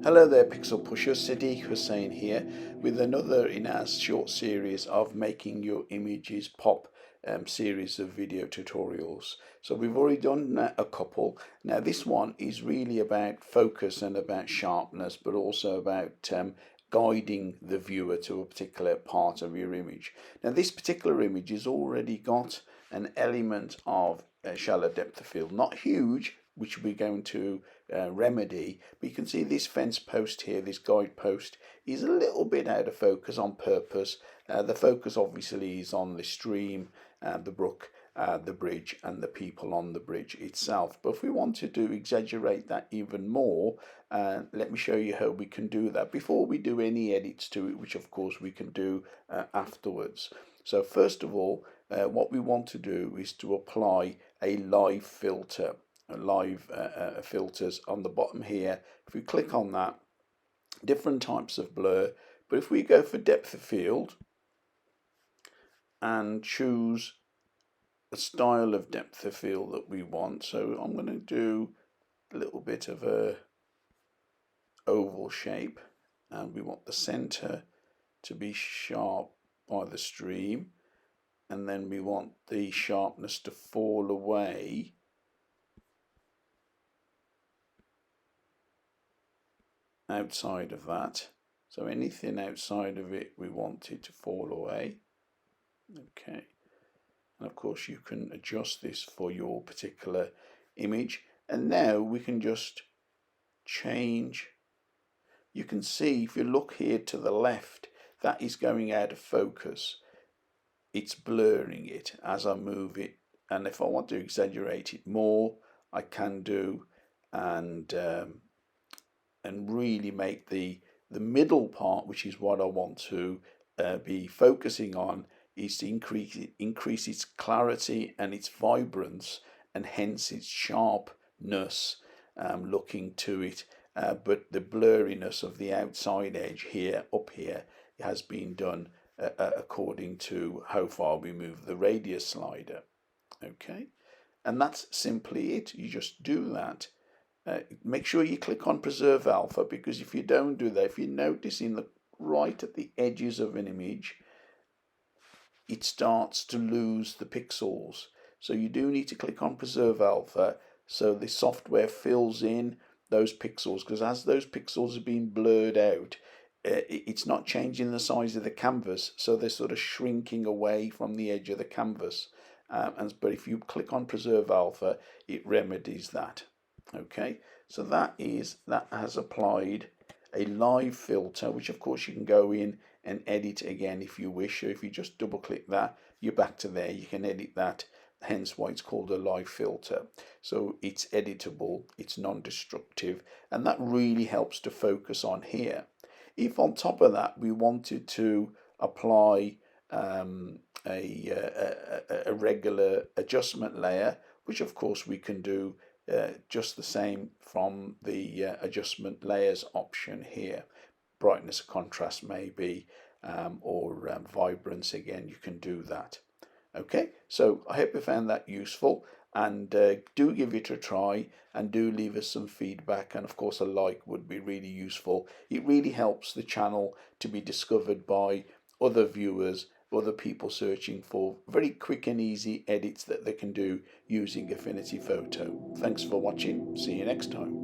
Hello there Pixel Pusher, Siddiq Hussain here with another in our short series of making your images pop series of video tutorials. So we've already done a couple. Now this one is really about focus and about sharpness, but also about guiding the viewer to a particular part of your image. Now this particular image has already got an element of a shallow depth of field, not huge, which we're going to remedy. But you can see this fence post here, this guide post, is a little bit out of focus on purpose. The focus obviously is on the stream, the brook, the bridge, and the people on the bridge itself. But if we wanted to exaggerate that even more, let me show you how we can do that before we do any edits to it, which of course we can do afterwards. So first of all, what we want to do is to apply a live filter. Live filters on the bottom here. If we click on that, different types of blur, but if we go for depth of field and choose the style of depth of field that we want, so I'm going to do a little bit of a oval shape, and we want the center to be sharp by the stream, and then we want the sharpness to fall away outside of that. So anything outside of it we want it to fall away. Okay, and of course you can adjust this for your particular image, and now we can just change. You can see if you look here to the left, that is going out of focus. It's blurring it as I move it, and if I want to exaggerate it more I can do, and really make the middle part, which is what I want to be focusing on, is to increase its clarity and its vibrance, and hence its sharpness, looking to it. But the blurriness of the outside edge here, up here, has been done according to how far we move the radius slider. Okay, and that's simply it. You just do that. Make sure you click on preserve alpha, because if you don't do that, if you notice in the right at the edges of an image, it starts to lose the pixels. So you do need to click on preserve alpha so the software fills in those pixels, because as those pixels are being blurred out, it's not changing the size of the canvas, so they're sort of shrinking away from the edge of the canvas. But if you click on preserve alpha, it remedies that. Okay, so that has applied a live filter, which of course you can go in and edit again if you wish. So if you just double click that, you're back to there. You can edit that, hence why it's called a live filter. So it's editable, it's non-destructive, and that really helps to focus on here. If on top of that we wanted to apply a regular adjustment layer, which of course we can do just the same from the adjustment layers option here. Brightness, contrast maybe, or vibrance, again you can do that. Okay, so I hope you found that useful, and do give it a try, and do leave us some feedback, and of course a like would be really useful. It really helps the channel to be discovered by other viewers, other people searching for very quick and easy edits that they can do using Affinity Photo. Thanks for watching. See you next time.